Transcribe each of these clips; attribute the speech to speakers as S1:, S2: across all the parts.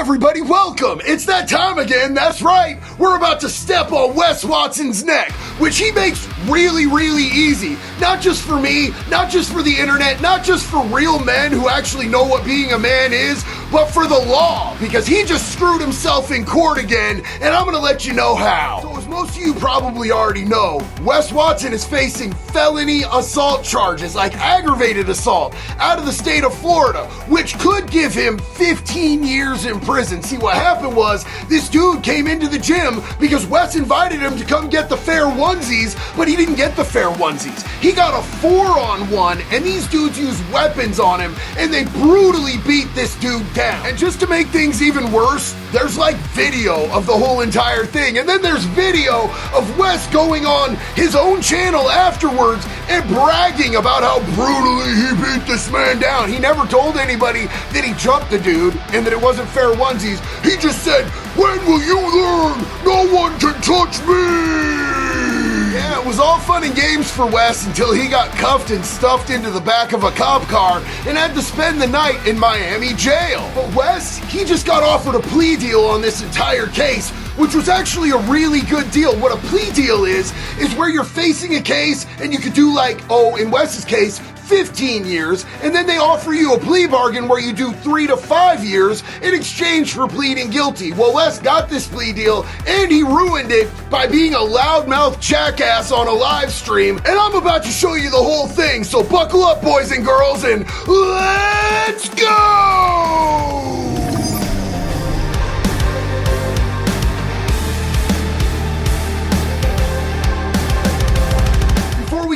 S1: everybody, welcome! It's that time again, that's right! We're about to step on Wes Watson's neck, which he makes really, really easy. Not just for me, not just for the internet, not just for real men who actually know what being a man is, but for the law, because he just screwed himself in court again, and I'm gonna let you know how. So as most of you probably already know, Wes Watson is facing felony assault charges, like aggravated assault, out of the state of Florida, which could give him 15 years in prison. See, what happened was, this dude came into the gym because Wes invited him to come get the fair onesies, but he didn't get the fair onesies. He got a 4-on-1, and these dudes used weapons on him, and they brutally beat this dude down. And just to make things even worse, there's like video of the whole entire thing, and then there's video of Wes going on his own channel afterwards and bragging about how brutally he beat this man down. He never told anybody that he jumped the dude and that it wasn't fair onesies. He just said, "When will you learn? No one can touch me!" Yeah, it was all fun and games for Wes until he got cuffed and stuffed into the back of a cop car and had to spend the night in Miami jail. But Wes, he just got offered a plea deal on this entire case, which was actually a really good deal. What a plea deal is where you're facing a case and you could do like, in Wes's case, 15 years, and then they offer you a plea bargain where you do 3 to 5 years in exchange for pleading guilty. Well, Wes got this plea deal, and he ruined it by being a loudmouth jackass on a live stream, and I'm about to show you the whole thing, so buckle up, boys and girls, and let's go!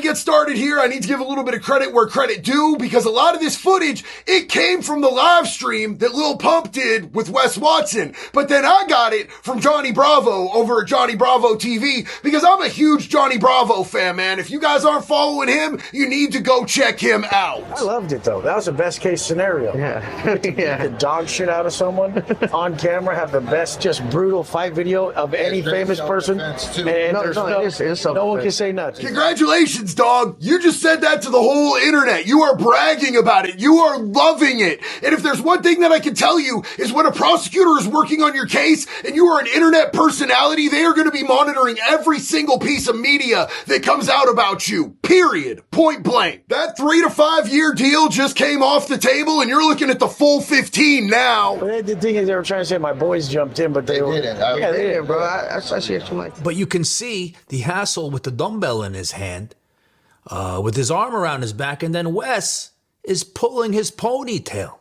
S1: Get started here, I need to give a little bit of credit where credit due, because a lot of this footage, it came from the live stream that Lil Pump did with Wes Watson, but then I got it from Johnny Bravo over at Johnny Bravo TV, because I'm a huge Johnny Bravo fan, man. If you guys aren't following him, you need to go check him out.
S2: I loved it, though. That was the best case scenario.
S3: Yeah.
S2: Yeah. The dog shit out of someone on camera, have the best, just brutal fight video of any famous person, and no one can say nothing.
S1: Congratulations, dog. You just said that to the whole internet. You are bragging about it. You are loving it. And if there's one thing that I can tell you is when a prosecutor is working on your case and you are an internet personality, they are going to be monitoring every single piece of media that comes out about you. Period. Point blank. That 3 to 5 year deal just came off the table and you're looking at the full 15 now.
S2: But the thing is, they were trying to say my boys jumped in, but they didn't.
S3: Yeah, they didn't, bro. I see it too much.
S4: But you can see the hassle with the dumbbell in his hand, with his arm around his back, and then Wes is pulling his ponytail.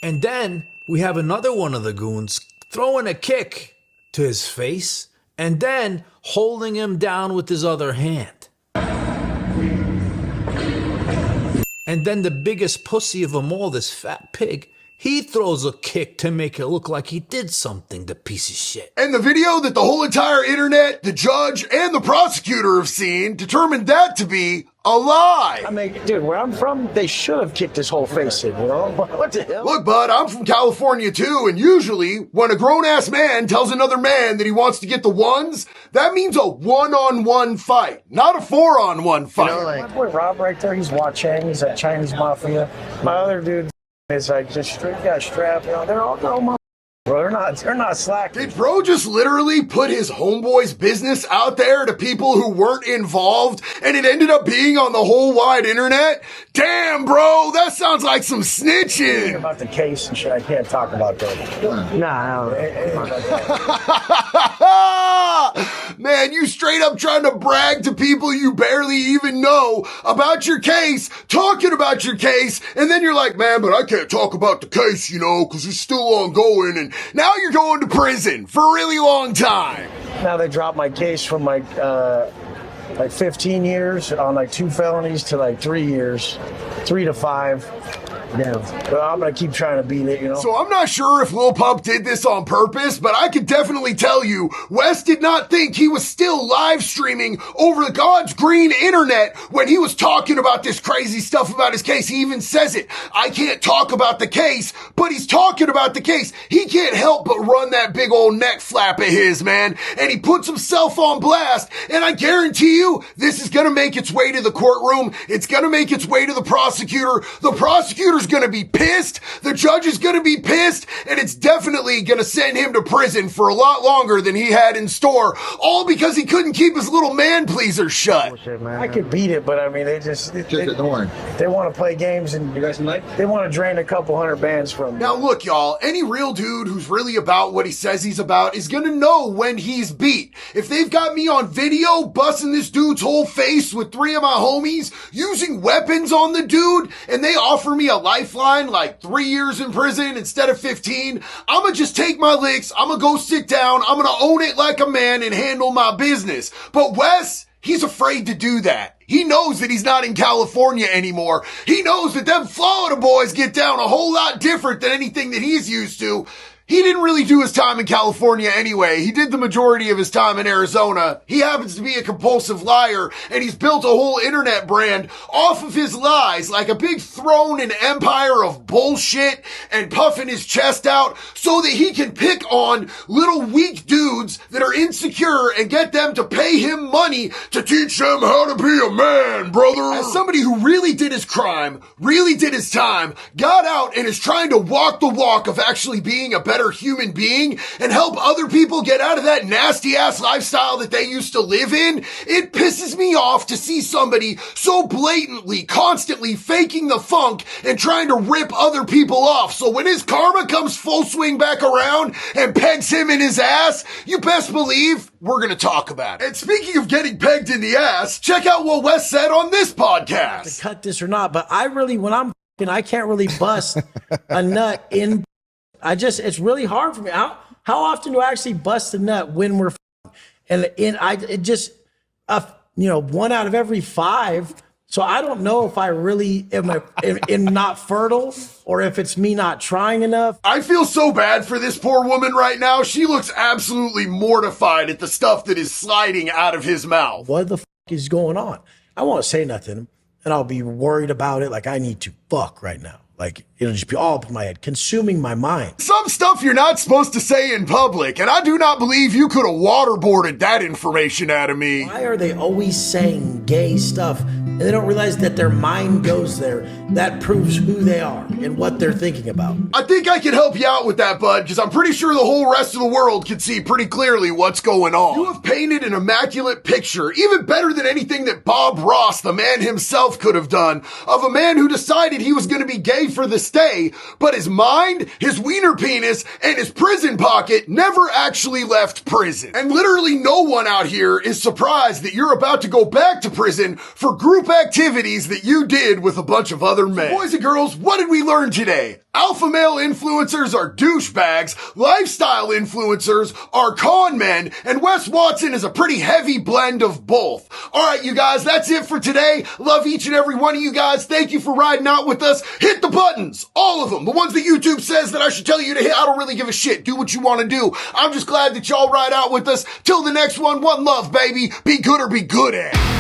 S4: And then we have another one of the goons throwing a kick to his face and then holding him down with his other hand. And then the biggest pussy of them all, this fat pig, he throws a kick to make it look like he did something, the piece of shit.
S1: And the video that the whole entire internet, the judge, and the prosecutor have seen determined that to be a lie.
S2: I mean, dude, where I'm from, they should have kicked his whole face in, you know? What the hell?
S1: Look, bud, I'm from California too, and usually when a grown-ass man tells another man that he wants to get the ones, that means a 1-on-1 fight, not a 4-on-1 fight.
S3: You know, like,
S2: My boy Rob right there, he's Wa Chang, he's a Chinese mafia. My other dude is like just straight got strapped, you know, they're all bro, they're not slacking.
S1: Did bro just literally put his homeboy's business out there to people who weren't involved and it ended up being on the whole wide internet? Damn, bro, that sounds like some snitching.
S2: About the case and shit, I can't talk about that.
S3: nah,
S1: Man, you straight up trying to brag to people you barely even know about your case, talking about your case, and then you're like, man, but I can't talk about the case, you know, because it's still ongoing, and now you're going to prison for a really long time.
S2: Now they dropped my case from like 15 years on like 2 felonies to like 3 years, 3 to 5. Yeah. But I'm going to keep trying to beat it, you know?
S1: So I'm not sure if Lil Pump did this on purpose, but I could definitely tell you, Wes did not think he was still live streaming over God's green internet when he was talking about this crazy stuff about his case. He even says it. I can't talk about the case, but he's talking about the case. He can't help but run that big old neck flap of his, man. And he puts himself on blast. And I guarantee you, this is going to make its way to the courtroom. It's going to make its way to the prosecutor. The prosecutor's going to be pissed. The judge is going to be pissed. And it's definitely going to send him to prison for a lot longer than he had in store. All because he couldn't keep his little man pleaser shut.
S2: I could beat it, but I mean, they want to play games and you guys they want to drain a couple hundred bands from me.
S1: Now look, y'all, any real dude who's really about what he says he's about is going to know when he's beat. If they've got me on video busting this dude's whole face with 3 of my homies, using weapons on the dude, and they offer me a lifeline like 3 years in prison instead of 15, I'm going to just take my licks, I'm going to go sit down, I'm going to own it like a man and handle my business. But Wes, he's afraid to do that. He knows that he's not in California anymore. He knows that them Florida boys get down a whole lot different than anything that he's used to. He didn't really do his time in California anyway. He did the majority of his time in Arizona. He happens to be a compulsive liar, and he's built a whole internet brand off of his lies, like a big throne and empire of bullshit and puffing his chest out so that he can pick on little weak dudes that are insecure and get them to pay him money to teach them how to be a man, brother. As somebody who really did his crime, really did his time, got out and is trying to walk the walk of actually being a better human being and help other people get out of that nasty ass lifestyle that they used to live in, it pisses me off to see somebody so blatantly, constantly faking the funk and trying to rip other people off. So when his karma comes full swing back around and pegs him in his ass, you best believe we're going to talk about it. And speaking of getting pegged in the ass, check out what Wes said on this podcast.
S2: To cut this or not, but I really, when I'm I can't really bust a nut in. It's really hard for me. How often do I actually bust a nut when we're and it just 1 out of every 5. So I don't know if I really am not fertile or if it's me not trying enough.
S1: I feel so bad for this poor woman right now. She looks absolutely mortified at the stuff that is sliding out of his mouth.
S2: What the is going on? I won't say nothing and I'll be worried about it. Like I need to fuck right now. Like, it'll just be all up in my head, consuming my mind.
S1: Some stuff you're not supposed to say in public, and I do not believe you could have waterboarded that information out of me.
S2: Why are they always saying gay stuff? And they don't realize that their mind goes there. That proves who they are and what they're thinking about.
S1: I think I can help you out with that, bud, because I'm pretty sure the whole rest of the world can see pretty clearly what's going on. You have painted an immaculate picture, even better than anything that Bob Ross, the man himself, could have done, of a man who decided he was going to be gay for the stay, but his mind, his wiener penis, and his prison pocket never actually left prison. And literally no one out here is surprised that you're about to go back to prison for group activities that you did with a bunch of other men. So boys and girls, what did we learn today? Alpha male influencers are douchebags, lifestyle influencers are con men, and Wes Watson is a pretty heavy blend of both. Alright, you guys, that's it for today. Love each and every one of you guys. Thank you for riding out with us. Hit the buttons, all of them. The ones that YouTube says that I should tell you to hit, I don't really give a shit. Do what you want to do. I'm just glad that y'all ride out with us. Till the next one, one love, baby. Be good or be good at it.